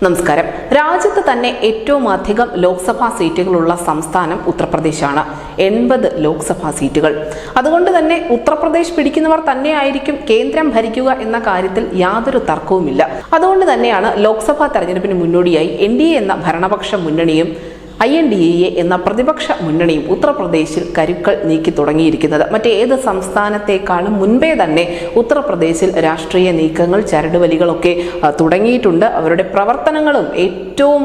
നമസ്കാരം. രാജ്യത്ത് തന്നെ ഏറ്റവും അധികം ലോക്സഭാ സീറ്റുകളുള്ള സംസ്ഥാനം ഉത്തർപ്രദേശാണ്. 80 ലോക്സഭാ സീറ്റുകൾ. അതുകൊണ്ട് തന്നെ ഉത്തർപ്രദേശ് പിടിക്കുന്നവർ തന്നെയായിരിക്കും കേന്ദ്രം ഭരിക്കുക എന്ന കാര്യത്തിൽ യാതൊരു തർക്കവുമില്ല. അതുകൊണ്ട് തന്നെയാണ് ലോക്സഭാ തെരഞ്ഞെടുപ്പിന് മുന്നോടിയായി NDA എന്ന ഭരണപക്ഷ മുന്നണിയും INDA എന്ന പ്രതിപക്ഷ മുന്നണിയും ഉത്തർപ്രദേശിൽ കരുക്കൾ നീക്കി തുടങ്ങിയിരിക്കുന്നത്. മറ്റേത് സംസ്ഥാനത്തേക്കാളും മുൻപേ തന്നെ ഉത്തർപ്രദേശിൽ രാഷ്ട്രീയ നീക്കങ്ങൾ, ചരടുവലികളൊക്കെ തുടങ്ങിയിട്ടുണ്ട്. അവരുടെ പ്രവർത്തനങ്ങളും ഏറ്റവും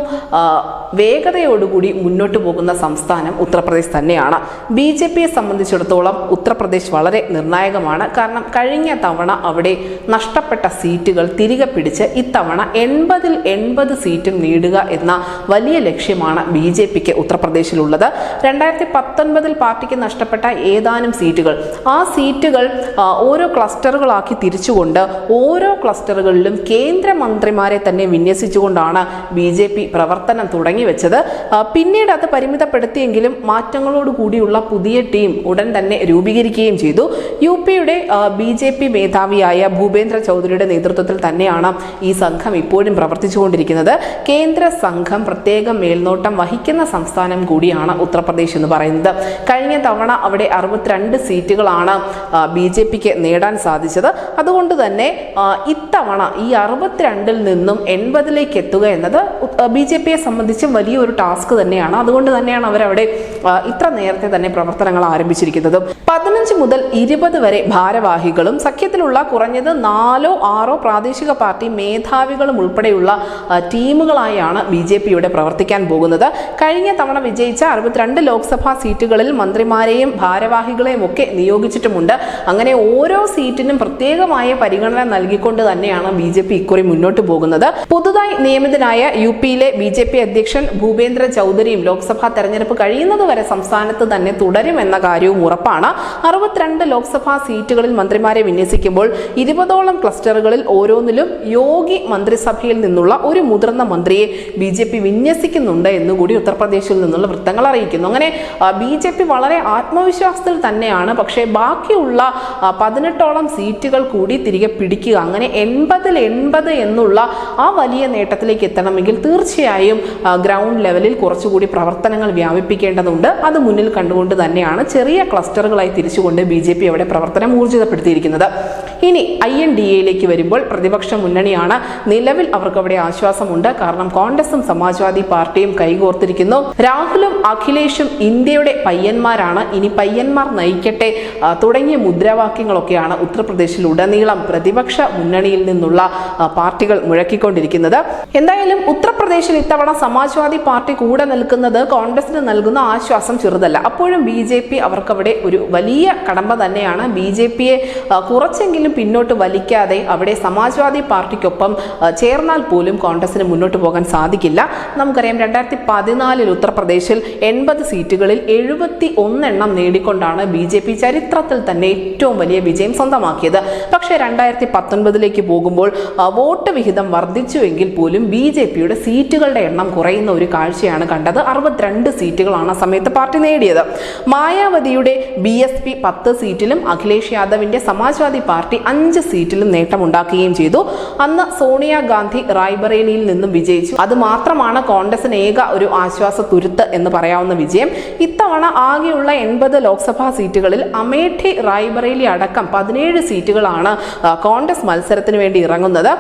വേഗതയോടുകൂടി മുന്നോട്ട് പോകുന്ന സംസ്ഥാനം ഉത്തർപ്രദേശ് തന്നെയാണ്. BJPയെ സംബന്ധിച്ചിടത്തോളം ഉത്തർപ്രദേശ് വളരെ നിർണായകമാണ്. കാരണം കഴിഞ്ഞ തവണ അവിടെ നഷ്ടപ്പെട്ട സീറ്റുകൾ തിരികെ പിടിച്ച് ഇത്തവണ 80-ൽ 80 സീറ്റും നേടുക എന്ന വലിയ ലക്ഷ്യമാണ് BJPക്ക് ഉത്തർപ്രദേശിലുള്ളത്. 2019-ൽ പാർട്ടിക്ക് നഷ്ടപ്പെട്ട ഏതാനും സീറ്റുകൾ, ആ സീറ്റുകൾ ഓരോ ക്ലസ്റ്ററുകളാക്കി തിരിച്ചുകൊണ്ട് ഓരോ ക്ലസ്റ്ററുകളിലും കേന്ദ്രമന്ത്രിമാരെ തന്നെ വിന്യസിച്ചുകൊണ്ടാണ് BJP പ്രവർത്തനം തുടങ്ങി വെച്ചത്. പിന്നീട് അത് പരിമിതപ്പെടുത്തിയെങ്കിലും മാറ്റങ്ങളോട് കൂടിയുള്ള പുതിയ ടീം ഉടൻ തന്നെ രൂപീകരിക്കുകയും ചെയ്തു. UPയുടെ BJP മേധാവിയായ ഭൂപേന്ദ്ര ചൗധരിയുടെ നേതൃത്വത്തിൽ തന്നെയാണ് ഈ സംഘം ഇപ്പോഴും പ്രവർത്തിച്ചുകൊണ്ടിരിക്കുന്നത്. കേന്ദ്ര സംഘം പ്രത്യേക മേൽനോട്ടം വഹിക്കുന്ന സംസ്ഥാനം കൂടിയാണ് ഉത്തർപ്രദേശ് എന്ന് പറയുന്നത്. കഴിഞ്ഞ തവണ അവിടെ 62 സീറ്റുകളാണ് BJPക്ക് നേടാൻ സാധിച്ചത്. അതുകൊണ്ട് തന്നെ ഇത്തവണ ഈ 62-ൽ നിന്നും 80-ലേക്ക് എത്തുക എന്നത് BJPയെ സംബന്ധിച്ച് വലിയൊരു ടാസ്ക് തന്നെയാണ്. അതുകൊണ്ട് തന്നെയാണ് അവരവിടെ ഇത്ര നേരത്തെ തന്നെ പ്രവർത്തനങ്ങൾ ആരംഭിച്ചിരിക്കുന്നത്. 15 മുതൽ 20 വരെ ഭാരവാഹികളും സഖ്യത്തിലുള്ള കുറഞ്ഞത് 4-6 പ്രാദേശിക പാർട്ടി മേധാവികളും ഉൾപ്പെടെയുള്ള ടീമുകളായാണ് BJPയുടെ പ്രവർത്തിക്കാൻ പോകുന്നത്. കഴിഞ്ഞ തവണ വിജയിച്ച 62 ലോക്സഭാ സീറ്റുകളിൽ മന്ത്രിമാരെയും ഭാരവാഹികളെയും ഒക്കെ നിയോഗിച്ചിട്ടുമുണ്ട്. അങ്ങനെ ഓരോ സീറ്റിനും പ്രത്യേകമായ പരിഗണന നൽകിക്കൊണ്ട് തന്നെയാണ് BJP ഇക്കുറി മുന്നോട്ട് പോകുന്നത്. പുതുതായി നിയമിതനായ UPയിലെ BJP അധ്യക്ഷൻ ഭൂപേന്ദ്ര ചൗധരിയും ലോക്സഭാ തെരഞ്ഞെടുപ്പ് കഴിയുന്നതുവരെ സംസ്ഥാനത്ത് തന്നെ തുടരുമെന്ന കാര്യവും ഉറപ്പാണ്. 62 ലോക്സഭാ സീറ്റുകളിൽ മന്ത്രിമാരെ വിന്യസിക്കുമ്പോൾ 20ഓളം ക്ലസ്റ്ററുകളിൽ ഓരോന്നിലും യോഗി മന്ത്രിസഭയിൽ നിന്നുള്ള ഒരു മുതിർന്ന മന്ത്രിയെ BJP വിന്യസിക്കുന്നുണ്ട് എന്നുകൂടി ഉത്തർപ്രദേശിൽ നിന്നുള്ള വൃത്തങ്ങൾ അറിയിക്കുന്നു. അങ്ങനെ BJP വളരെ ആത്മവിശ്വാസത്തിൽ തന്നെയാണ്. പക്ഷേ ബാക്കിയുള്ള 18ഓളം സീറ്റുകൾ കൂടി തിരികെ പിടിക്കുക, അങ്ങനെ 80-ൽ 80 എന്നുള്ള ആ വലിയ നേട്ടത്തിലേക്ക് എത്തണമെങ്കിൽ തീർച്ചയായും ഗ്രൗണ്ട് ലെവലിൽ കുറച്ചുകൂടി പ്രവർത്തനങ്ങൾ വ്യാപിപ്പിക്കേണ്ടതുണ്ട്. അത് മുന്നിൽ കണ്ടുകൊണ്ട് തന്നെയാണ് ചെറിയ ക്ലസ്റ്ററുകളായി തിരിച്ചുകൊണ്ട് BJP അവിടെ പ്രവർത്തനം ഊർജിതപ്പെടുത്തിയിരിക്കുന്നത്. ഇനി INDAയിലേക്ക് വരുമ്പോൾ പ്രതിപക്ഷ മുന്നണിയാണ്. നിലവിൽ അവർക്ക് അവിടെ ആശ്വാസമുണ്ട്. കാരണം കോൺഗ്രസും സമാജ്വാദി പാർട്ടിയും കൈകോർത്തിരിക്കുന്നു. രാഹുലും അഖിലേഷും ഇന്ത്യയുടെ പയ്യന്മാരാണ്, ഇനി പയ്യന്മാർ നയിക്കട്ടെ തുടങ്ങിയ മുദ്രാവാക്യങ്ങളൊക്കെയാണ് ഉത്തർപ്രദേശിൽ ഉടനീളം പ്രതിപക്ഷ മുന്നണിയിൽ നിന്നുള്ള പാർട്ടികൾ മുഴക്കിക്കൊണ്ടിരിക്കുന്നത്. എന്തായാലും ഉത്തർപ്രദേശിൽ ഇത്തവണ സമാജ്വാദി പാർട്ടി കൂടെ നിൽക്കുന്നത് കോൺഗ്രസിന് നൽകുന്ന ആശ്വാസം ചെറുതല്ല. അപ്പോഴും BJP അവർക്കവിടെ ഒരു വലിയ കടമ്പ തന്നെയാണ്. BJPയെ കുറച്ചെങ്കിലും പിന്നോട്ട് വലിക്കാതെ അവിടെ സമാജ്വാദി പാർട്ടിക്കൊപ്പം ചേർന്നാൽ പോലും കോൺഗ്രസിന് മുന്നോട്ട് പോകാൻ സാധിക്കില്ല. നമുക്കറിയാം 2014-ൽ ഉത്തർപ്രദേശിൽ 80 സീറ്റുകളിൽ 71 എണ്ണം നേടിക്കൊണ്ടാണ് BJP ചരിത്രത്തിൽ തന്നെ ഏറ്റവും വലിയ വിജയം സ്വന്തമാക്കിയത്. പക്ഷേ 2019-ലേക്ക് പോകുമ്പോൾ വോട്ട് വിഹിതം വർദ്ധിച്ചുവെങ്കിൽ പോലും BJPയുടെ സീറ്റുകളുടെ എണ്ണം കുറയുന്ന ഒരു കാഴ്ചയാണ് കണ്ടത്. 62 സീറ്റുകളാണ് ആ സമയത്ത് പാർട്ടി നേടിയത്. മായാവതിയുടെ BSP 10 സീറ്റിലും അഖിലേഷ് യാദവിന്റെ സമാജ്വാദി പാർട്ടി 5 സീറ്റിലും നേട്ടമുണ്ടാക്കുകയും ചെയ്തു. അന്ന് സോണിയാഗാന്ധി റായ്ബറേലിയിൽ നിന്നും വിജയിച്ചു. അത് മാത്രമാണ് കോൺഗ്രസിന് ഏക ഒരു ആശ്വാസ തുരുത്ത് എന്ന് പറയാവുന്ന വിജയം. ഇത്തവണ ആകെയുള്ള 80 ലോക്സഭാ സീറ്റുകളിൽ അമേഠി, റായ്ബറേലി അടക്കം 17 സീറ്റുകളാണ് കോൺഗ്രസ് മത്സരത്തിന് വേണ്ടി ഇറങ്ങുന്നത്.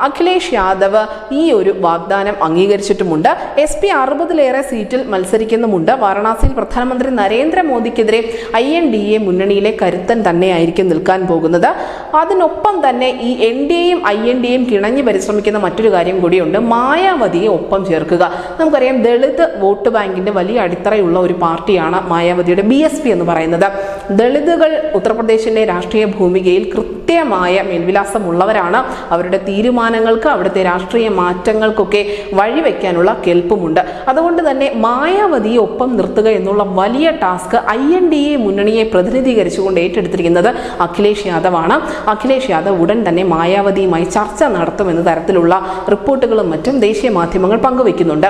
അഖിലേഷ് യാദവ് ഈ ഒരു വാഗ്ദാനം അംഗീകരിച്ചിട്ടുമുണ്ട്. SP 60-ലേറെ സീറ്റിൽ മത്സരിക്കുന്നുമുണ്ട്. വാരണാസിയിൽ പ്രധാനമന്ത്രി നരേന്ദ്രമോദിക്കെതിരെ INDA മുന്നണിയിലെ കരുത്തൻ തന്നെയായിരിക്കും നിൽക്കാൻ പോകുന്നത്. അതിനൊപ്പം തന്നെ ഈ NDAയും INDAയും കിണഞ്ഞു പരിശ്രമിക്കുന്ന മറ്റൊരു കാര്യം കൂടിയുണ്ട്, മായാവതിയെ ഒപ്പം ചേർക്കുക. നമുക്കറിയാം ദളിത് വോട്ട് ബാങ്കിന്റെ വലിയ അടിത്തറയുള്ള ഒരു പാർട്ടിയാണ് മായാവതിയുടെ BSP എന്ന് പറയുന്നത്. ദളിതുകൾ ഉത്തർപ്രദേശിന്റെ രാഷ്ട്രീയ ഭൂമികയിൽ കൃത്യമായ മേൽവിലാസമുള്ളവരാണ്. അവരുടെ തീരുമാനങ്ങൾക്ക്, അവിടുത്തെ രാഷ്ട്രീയ മാറ്റങ്ങൾക്കൊക്കെ വഴിവെക്കാനുള്ള കെൽപ്പുമുണ്ട്. അതുകൊണ്ട് തന്നെ മായാവതിയെ ഒപ്പം നിർത്തുക എന്നുള്ള വലിയ ടാസ്ക് INDA മുന്നണിയെ പ്രതിനിധീകരിച്ചുകൊണ്ട് ഏറ്റെടുത്തിരിക്കുന്നത് അഖിലേഷ് യാദവാണ്. അഖിലേഷ് യാദവ് ഉടൻ തന്നെ മായാവതിയുമായി ചർച്ച നടത്തുമെന്ന തരത്തിലുള്ള റിപ്പോർട്ടുകളും മറ്റും ദേശീയ മാധ്യമങ്ങൾ പങ്കുവെക്കുന്നുണ്ട്.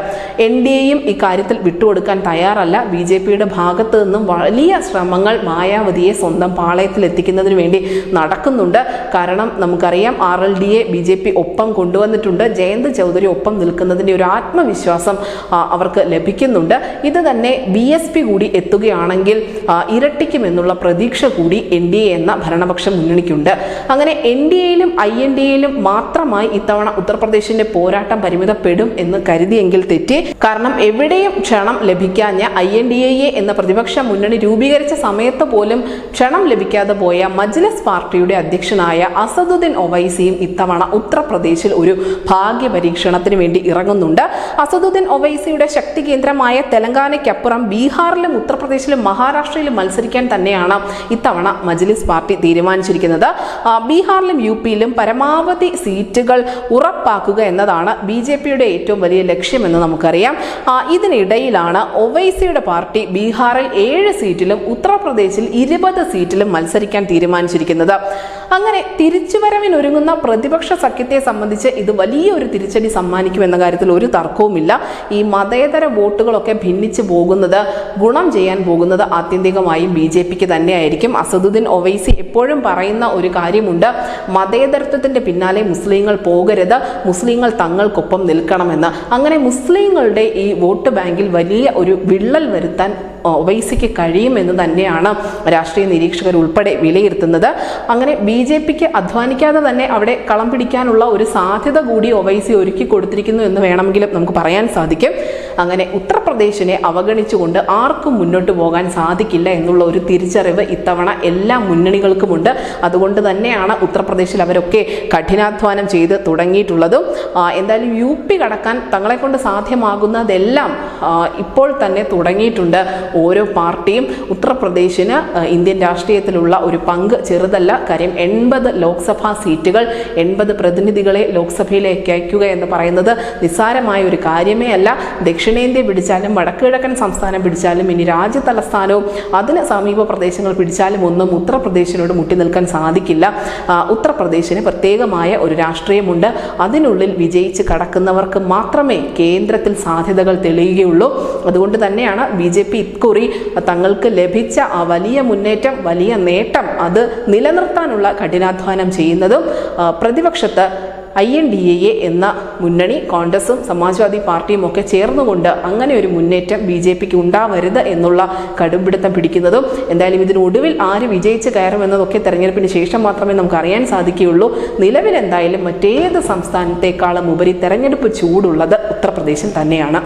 NDAയും ഇക്കാര്യത്തിൽ വിട്ടുകൊടുക്കാൻ തയ്യാറല്ല. BJPയുടെ ഭാഗത്ത് നിന്നും വലിയ ശ്രമങ്ങൾ മായാവതിയെ സ്വന്തം പാളയത്തിൽ എത്തിക്കുന്നതിന് വേണ്ടി നടക്കുന്നുണ്ട്. ഇറങ്ങുന്നുണ്ട്. കാരണം നമുക്കറിയാം RLDയെ BJP ഒപ്പം കൊണ്ടുവന്നിട്ടുണ്ട്. ജയന്ത് ചൗധരി ഒപ്പം നിൽക്കുന്നതിൻ്റെ ഒരു ആത്മവിശ്വാസം അവർക്ക് ലഭിക്കുന്നുണ്ട്. ഇത് തന്നെ BSP കൂടി എത്തുകയാണെങ്കിൽ ഇരട്ടിക്കുമെന്നുള്ള പ്രതീക്ഷ കൂടി NDA എന്ന ഭരണപക്ഷ മുന്നണിക്കുണ്ട്. അങ്ങനെ NDAയിലും INDAയിലും മാത്രമായി ഇത്തവണ ഉത്തർപ്രദേശിന്റെ പോരാട്ടം പരിമിതപ്പെടും എന്ന് കരുതിയെങ്കിൽ തെറ്റി. കാരണം എവിടെയും ക്ഷണം ലഭിക്കാഞ്ഞ INDA എന്ന പ്രതിപക്ഷ മുന്നണി രൂപീകരിച്ച സമയത്ത് പോലും ക്ഷണം ലഭിക്കാതെ പോയ മജ്ലിസ് പാർട്ടിയുടെ അധ്യക്ഷനായ അസദുദ്ദീൻ ഒവൈസിയും ഇത്തവണ ഉത്തർപ്രദേശിൽ ഒരു ഭാഗ്യ പരീക്ഷണത്തിന് വേണ്ടി ഇറങ്ങുന്നുണ്ട്. അസദുദ്ദീൻ ഒവൈസിയുടെ ശക്തി കേന്ദ്രമായ തെലങ്കാനയ്ക്കപ്പുറം ബീഹാറിലും ഉത്തർപ്രദേശിലും മഹാരാഷ്ട്രയിലും മത്സരിക്കാൻ തന്നെയാണ് ഇത്തവണ മജ്ലിസ് പാർട്ടി തീരുമാനിച്ചിരിക്കുന്നത്. ബീഹാറിലും UPയിലും പരമാവധി സീറ്റുകൾ ഉറപ്പാക്കുക എന്നതാണ് BJPയുടെ ഏറ്റവും വലിയ ലക്ഷ്യമെന്ന് നമുക്കറിയാം. ഇതിനിടയിലാണ് ഒവൈസിയുടെ പാർട്ടി ബീഹാറിൽ 7 സീറ്റിലും ഉത്തർപ്രദേശിൽ 20 സീറ്റിലും മത്സരിക്കാൻ തീരുമാനിച്ചിരിക്കുന്നത്. അങ്ങനെ തിരിച്ചുവരവിനൊരുങ്ങുന്ന പ്രതിപക്ഷ സഖ്യത്തെ സംബന്ധിച്ച് ഇത് വലിയൊരു തിരിച്ചടി സമ്മാനിക്കുമെന്ന കാര്യത്തിൽ ഒരു തർക്കവുമില്ല. ഈ മതേതര വോട്ടുകളൊക്കെ ഭിന്നിച്ചു പോകുന്നത്, ഗുണം ചെയ്യാൻ പോകുന്നത് ആത്യന്തികമായും BJPക്ക് തന്നെയായിരിക്കും. അസദുദ്ദീൻ ഒവൈസി എപ്പോഴും പറയുന്ന ഒരു കാര്യമുണ്ട്, മതേതരത്വത്തിന്റെ പിന്നാലെ മുസ്ലിങ്ങൾ പോകരുത്, മുസ്ലിങ്ങൾ തങ്ങൾക്കൊപ്പം നിൽക്കണമെന്ന്. അങ്ങനെ മുസ്ലിങ്ങളുടെ ഈ വോട്ട് ബാങ്കിൽ വലിയ ഒരു വിള്ളൽ വരുത്താൻ ഒവൈസിക്ക് കഴിയുമെന്ന് തന്നെയാണ് രാഷ്ട്രീയ നിരീക്ഷകർ ഉൾപ്പെടെ വിലയിരുത്തുന്നത്. അങ്ങനെ BJPക്ക് അധ്വാനിക്കാതെ തന്നെ അവിടെ കളം പിടിക്കാനുള്ള ഒരു സാധ്യത കൂടി ഒവൈസി ഒരുക്കി കൊടുത്തിരിക്കുന്നു എന്ന് വേണമെങ്കിലും നമുക്ക് പറയാൻ സാധിക്കും. അങ്ങനെ ഉത്തർപ്രദേശിനെ അവഗണിച്ചുകൊണ്ട് ആർക്കും മുന്നോട്ട് പോകാൻ സാധിക്കില്ല എന്നുള്ള ഒരു തിരിച്ചറിവ് ഇത്തവണ എല്ലാ മുന്നണികൾക്കുമുണ്ട്. അതുകൊണ്ട് തന്നെയാണ് ഉത്തർപ്രദേശിൽ അവരൊക്കെ കഠിനാധ്വാനം ചെയ്ത് തുടങ്ങിയിട്ടുള്ളതും. എന്തായാലും UP കടക്കാൻ തങ്ങളെ കൊണ്ട് സാധ്യമാകുന്നതെല്ലാം ഇപ്പോൾ തന്നെ തുടങ്ങിയിട്ടുണ്ട്. ഓരോ പാർട്ടിയും ഉത്തർപ്രദേശിന് ഇന്ത്യൻ രാഷ്ട്രീയത്തിലുള്ള ഒരു പങ്ക് ചെറുതല്ല. കാര്യം 80 ലോക്സഭാ സീറ്റുകൾ, 80 പ്രതിനിധികളെ ലോക്സഭയിലേക്ക് അയക്കുക എന്ന് പറയുന്നത് നിസ്സാരമായ ഒരു കാര്യമേ അല്ല. ദക്ഷിണേന്ത്യ പിടിച്ചാലും വടക്കുകിഴക്കൻ സംസ്ഥാനം പിടിച്ചാലും ഇനി രാജ്യതലസ്ഥാനവും അതിന് സമീപ പ്രദേശങ്ങൾ പിടിച്ചാലും ഒന്നും ഉത്തർപ്രദേശിനോട് മുട്ടി നിൽക്കാൻ സാധിക്കില്ല. ഉത്തർപ്രദേശിന് പ്രത്യേകമായ ഒരു രാഷ്ട്രീയമുണ്ട്. അതിനുള്ളിൽ വിജയിച്ച് കടക്കുന്നവർക്ക് മാത്രമേ കേന്ദ്രത്തിൽ സാധ്യതകൾ തെളിയുകയുള്ളൂ. അതുകൊണ്ട് തന്നെയാണ് BJP ഇക്കുറി തങ്ങൾക്ക് ലഭിച്ച ആ വലിയ മുന്നേറ്റം, വലിയ നേട്ടം അത് നിലനിർത്താനുള്ള കഠിനാധ്വാനം ചെയ്യുന്നതും. പ്രതിപക്ഷത്ത് INDA എന്ന മുന്നണി കോൺഗ്രസും സമാജ്വാദി പാർട്ടിയും ഒക്കെ ചേർന്നുകൊണ്ട് അങ്ങനെ ഒരു മുന്നേറ്റം BJPക്ക് ഉണ്ടാവരുത് എന്നുള്ള കടുംപിടുത്തം പിടിക്കുന്നതും. എന്തായാലും ഇതിനൊടുവിൽ ആര് വിജയിച്ച് കയറുമെന്നതൊക്കെ തെരഞ്ഞെടുപ്പിന് ശേഷം മാത്രമേ നമുക്ക് അറിയാൻ സാധിക്കുകയുള്ളൂ. നിലവിൽ എന്തായാലും മറ്റേത് സംസ്ഥാനത്തേക്കാളും ഉപരി തെരഞ്ഞെടുപ്പ് ചൂടുള്ളത് ഉത്തർപ്രദേശിൽ തന്നെയാണ്.